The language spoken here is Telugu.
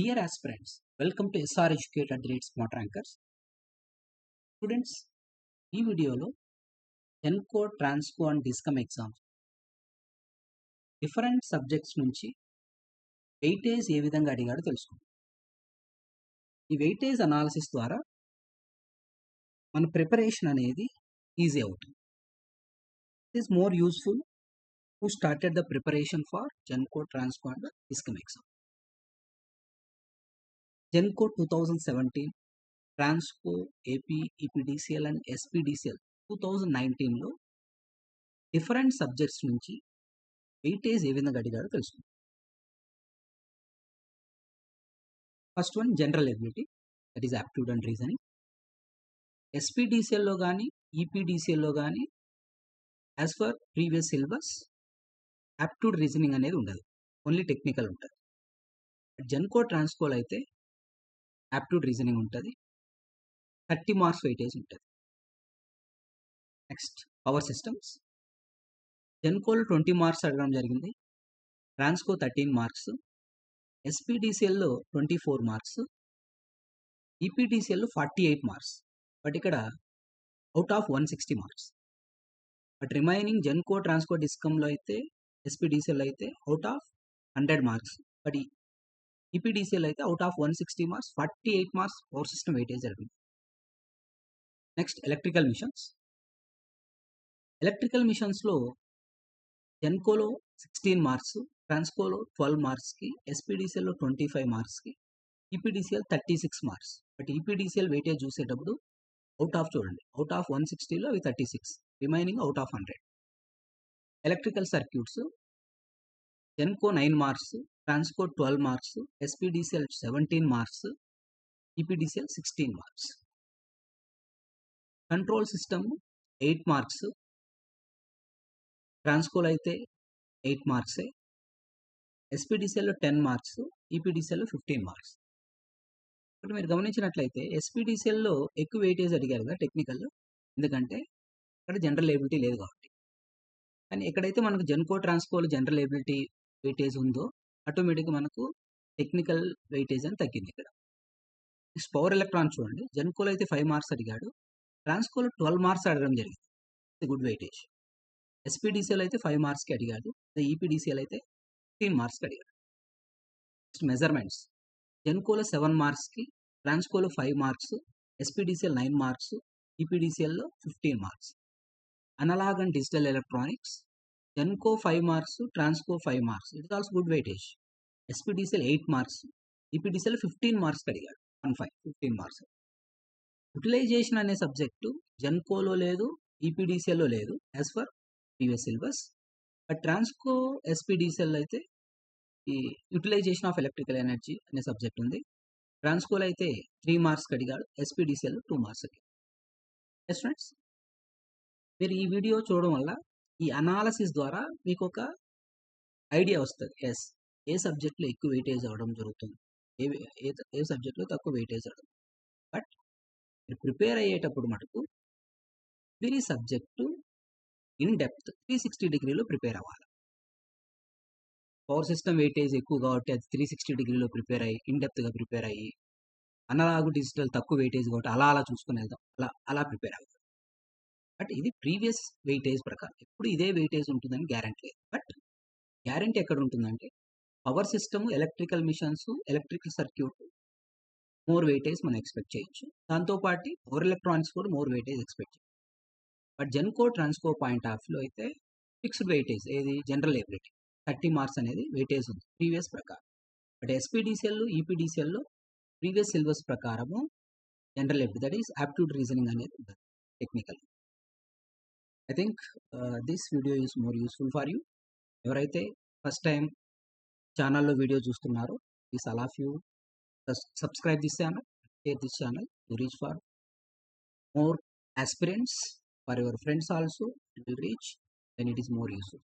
Dear aspirants, welcome to SR Educate at the rate Smart Rankers. Students, ఈ వీడియోలో Genco, TRANSCO and discom exams different subjects నుంచి వెయిటేజ్ ఏ విధంగా అడిగాడో తెలుసుకుందాం. ఈ వెయిటేజ్ అనాలిసిస్ ద్వారా మన ప్రిపరేషన్ అనేది ఈజీ అవుతుంది. It is more useful who started the preparation for GENCO, TRANSCO and DISCOM exam. GENCO 2017, TRANSCO, AP, EPDCL and SPDCL 2019లో డిఫరెంట్ సబ్జెక్ట్స్ నుంచి వెయిటేజ్ ఏ విధంగా అడిగాడో తెలుసుకుందాం. First one general ability, that is aptitude and reasoning. ఎస్పీడీసీఎల్లో కానీ ఈపీడీసీఎల్లో కానీ as per previous syllabus aptitude reasoning అనేది ఉండదు, ఓన్లీ టెక్నికల్ ఉంటుంది. జెన్కో, ట్రాన్స్కోలో అయితే యాప్టిట్యూడ్ రీజనింగ్ ఉంటుంది, 30 మార్క్స్ వెయిటేజ్ ఉంటుంది. Next power systems. జెన్కోలో 20 మార్క్స్ అడగడం జరిగింది, ట్రాన్స్కో 13 మార్క్స్, ఎస్పీడీసీఎల్లో 24 మార్క్స్, ఈపీడీసీఎల్లో 48 మార్క్స్. బట్ ఇక్కడ out of 160 marks. But remaining GENCO, TRANSCO, డిస్కమ్లో అయితే ఎస్పీడీసీఎల్ అయితే out of 100 marks. But EPDCL అయితే out of 160 marks, 48 marks power system weightage జరిగింది. Next electrical machines. ఎలక్ట్రికల్ మిషన్స్లో జెన్కోలో 16 మార్క్స్, ట్రాన్స్కోలో 12 మార్క్స్కి, ఎస్పీడీసీఎల్లో 25 మార్క్స్కి, EPDCL 36 marks. But EPDCL weightage చూసేటప్పుడు అవుట్ ఆఫ్ చూడండి, అవుట్ ఆఫ్ 160లో అవి 36, remaining out of 100. Electrical circuits GENCO 9 marks, TRANSCO 12 marks, SPDCL 17 marks, EPDCL 16 marks. Control system 8 marks, ట్రాన్స్కోలో అయితే 8 మార్క్సే, ఎస్పీడీసీఎల్లో 10 మార్క్స్, ఈపీడీసీఎల్లో 15 మార్క్స్. ఇప్పుడు మీరు గమనించినట్లయితే ఎస్పీడీసీఎల్లో ఎక్కువ వెయిటేజ్ అడిగారు కదా టెక్నికల్లో, ఎందుకంటే ఇక్కడ జనరల్ ఎబిలిటీ లేదు కాబట్టి. కానీ ఎక్కడైతే మనకు జెన్కో, ట్రాన్స్కోలో జనరల్ ఎబిలిటీ వెయిటేజ్ ఉందో ఆటోమేటిక్గా మనకు టెక్నికల్ వెయిటేజ్ అని తగ్గింది ఇక్కడ. నెక్స్ట్ పవర్ ఎలక్ట్రాన్ చూడండి, జెన్కోలో అయితే 5 మార్క్స్ అడిగాడు, ట్రాన్స్కోలో 12 మార్క్స్ అడగడం జరిగింది, గుడ్ వెయిటేజ్. ఎస్పీడీసీఎల్ అయితే 5 మార్క్స్కి అడిగాడు, ఈపీడీసీఎల్ అయితే 15 మార్క్స్కి అడిగాడు. Next measurements. జెన్కోలో 7 మార్క్స్కి, ట్రాన్స్కోలో 5 మార్క్స్, ఎస్పీడీసీఎల్ 9 మార్క్స్, ఈపీడీసీఎల్లో 15 marks. Analog and digital electronics. Genco 5 marks, Transco 5 marks, it is also good weightage. SPDCL 8 marks, EPDCL 15 మార్క్స్కి అడిగాడు, 15 మార్క్స్. యూటిలైజేషన్ అనే సబ్జెక్టు జెన్కోలో లేదు, ఈపీడీసీఎల్లో లేదు as per previous syllabus. But Transco, SPDCL అయితే ఈ యూటిలైజేషన్ ఆఫ్ ఎలక్ట్రికల్ ఎనర్జీ అనే సబ్జెక్ట్ ఉంది. ట్రాన్స్కోలో అయితే 3 మార్క్స్కి అడిగాడు, ఎస్పీడీసీఎల్ 2 మార్క్స్ అడిగాడు. ఎస్ ఫ్రెండ్స్, మీరు ఈ వీడియో చూడడం వల్ల ఈ అనాలసిస్ ద్వారా మీకు ఒక ఐడియా వస్తుంది. ఎస్, ఏ సబ్జెక్ట్లో ఎక్కువ వెయిటేజ్ అవ్వడం జరుగుతుంది, ఏ సబ్జెక్ట్లో తక్కువ వెయిటేజ్ అవ్వడం. బట్ మీరు ప్రిపేర్ అయ్యేటప్పుడు మటుకు ప్రతి సబ్జెక్టు ఇన్ డెప్త్ 360 డిగ్రీలో ప్రిపేర్ అవ్వాలి. పవర్ సిస్టమ్ వెయిటేజ్ ఎక్కువ కాబట్టి అది 360 డిగ్రీలో ప్రిపేర్ అయ్యి ఇన్ డెప్త్గా ప్రిపేర్ అయ్యి, అనలాగు డిజిటల్ తక్కువ వెయిటేజ్ కాబట్టి అలా చూసుకుని వెళ్దాం, అలా ప్రిపేర్ అవ్వాలి. బట్ ఇది ప్రీవియస్ వెయిటేజ్ ప్రకారం ఎప్పుడు ఇదే వెయిటేజ్ ఉంటుందని గ్యారంటీ లేదు. బట్ గ్యారంటీ ఎక్కడ ఉంటుందంటే power system, electrical machines, electrical circuit more weightage మనం ఎక్స్పెక్ట్ చేయొచ్చు. దాంతోపాటు పవర్ ఎలక్ట్రానిక్స్ కూడా మోర్ వెయిటేజ్ ఎక్స్పెక్ట్ చేయొచ్చు. But Genco, Transco point of వ్యూలో అయితే ఫిక్స్డ్ వెయిటేజ్, ఏది జనరల్ ఎబిలిటీ 30 మార్క్స్ అనేది వెయిటేజ్ ఉంది ప్రీవియస్ ప్రకారం. బట్ ఎస్పీడీసీఎల్, ఈపీడీసీఎల్లో ప్రీవియస్ సిలబస్ ప్రకారము general ability, that is aptitude reasoning అనేది ఉంటుంది technical. I think this video is more useful for you. ఎవరైతే ఫస్ట్ టైం ఛానల్లో వీడియో చూస్తున్నారో please all of you subscribe this channel, share this channel to reach for more aspirants. For your friends also it will reach, then it is more useful.